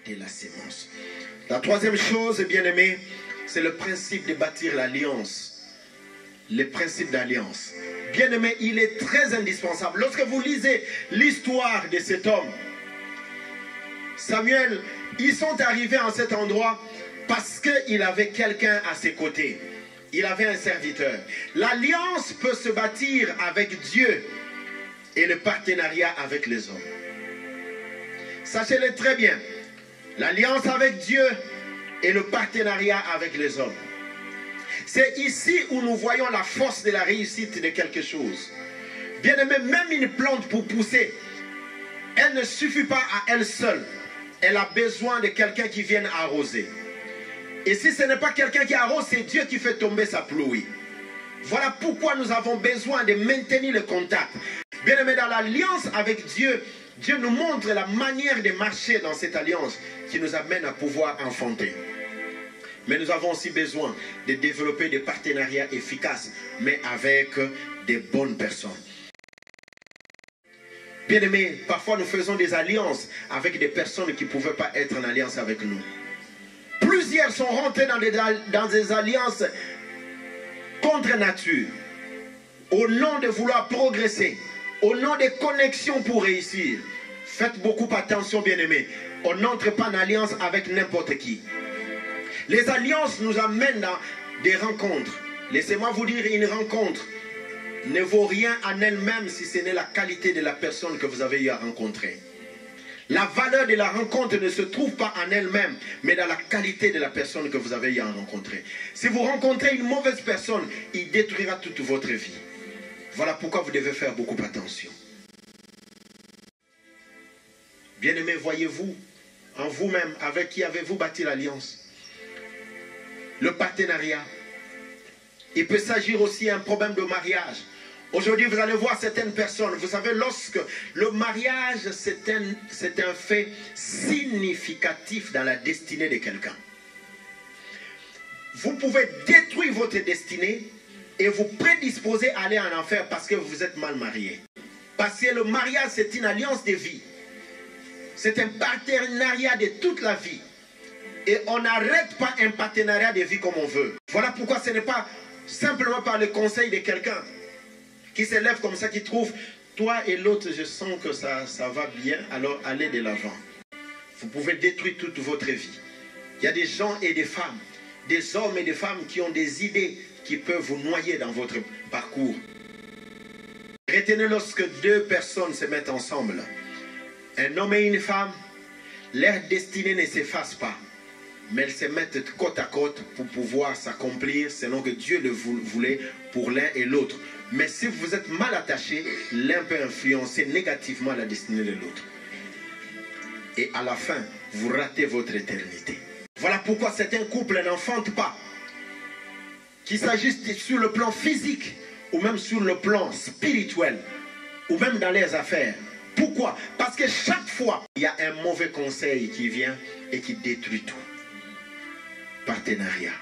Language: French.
et la sémence. La troisième chose, bien-aimés, c'est le principe de bâtir l'alliance. Le principe d'alliance. Bien-aimés, il est très indispensable. Lorsque vous lisez l'histoire de cet homme, Samuel, ils sont arrivés à cet endroit parce qu'il avait quelqu'un à ses côtés. Il avait un serviteur. L'alliance peut se bâtir avec Dieu et le partenariat avec les hommes. Sachez-le très bien. L'alliance avec Dieu et le partenariat avec les hommes. C'est ici où nous voyons la force de la réussite de quelque chose. Bien aimé, même une plante pour pousser, elle ne suffit pas à elle seule. Elle a besoin de quelqu'un qui vienne arroser. Et si ce n'est pas quelqu'un qui arrose, c'est Dieu qui fait tomber sa pluie. Voilà pourquoi nous avons besoin de maintenir le contact. Bien aimé, dans l'alliance avec Dieu, Dieu nous montre la manière de marcher dans cette alliance qui nous amène à pouvoir enfanter. Mais nous avons aussi besoin de développer des partenariats efficaces, mais avec des bonnes personnes. Bien aimé, parfois nous faisons des alliances avec des personnes qui ne pouvaient pas être en alliance avec nous. Plusieurs sont rentrés dans des alliances contre nature, au nom de vouloir progresser, au nom des connexions pour réussir. Faites beaucoup attention, bien-aimés. On n'entre pas en alliance avec n'importe qui. Les alliances nous amènent dans des rencontres. Laissez-moi vous dire, une rencontre ne vaut rien en elle-même si ce n'est la qualité de la personne que vous avez eu à rencontrer. La valeur de la rencontre ne se trouve pas en elle-même, mais dans la qualité de la personne que vous avez eu à rencontrer. Si vous rencontrez une mauvaise personne, il détruira toute votre vie. Voilà pourquoi vous devez faire beaucoup attention. Bien-aimés, voyez-vous en vous-même, avec qui avez-vous bâti l'alliance? Le partenariat. Il peut s'agir aussi d'un problème de mariage. Aujourd'hui, vous allez voir certaines personnes, vous savez, lorsque le mariage, c'est un fait significatif dans la destinée de quelqu'un. Vous pouvez détruire votre destinée et vous prédisposer à aller en enfer parce que vous êtes mal marié. Parce que le mariage, c'est une alliance de vie. C'est un partenariat de toute la vie. Et on n'arrête pas un partenariat de vie comme on veut. Voilà pourquoi ce n'est pas simplement par le conseil de quelqu'un qui se lève comme ça, qui trouve, toi et l'autre, je sens que ça va bien, alors allez de l'avant. Vous pouvez détruire toute votre vie. Il y a des gens et des femmes, des hommes et des femmes qui ont des idées qui peuvent vous noyer dans votre parcours. Retenez, lorsque deux personnes se mettent ensemble, un homme et une femme, leur destinée ne s'efface pas, mais elles se mettent côte à côte pour pouvoir s'accomplir selon que Dieu le voulait pour l'un et l'autre. Mais si vous êtes mal attachés, l'un peut influencer négativement la destinée de l'autre. Et à la fin, vous ratez votre éternité. Voilà pourquoi certains couples n'enfantent pas. Qu'il s'agisse sur le plan physique, ou même sur le plan spirituel, ou même dans les affaires. Pourquoi? Parce que chaque fois, il y a un mauvais conseil qui vient et qui détruit tout. Partenariat.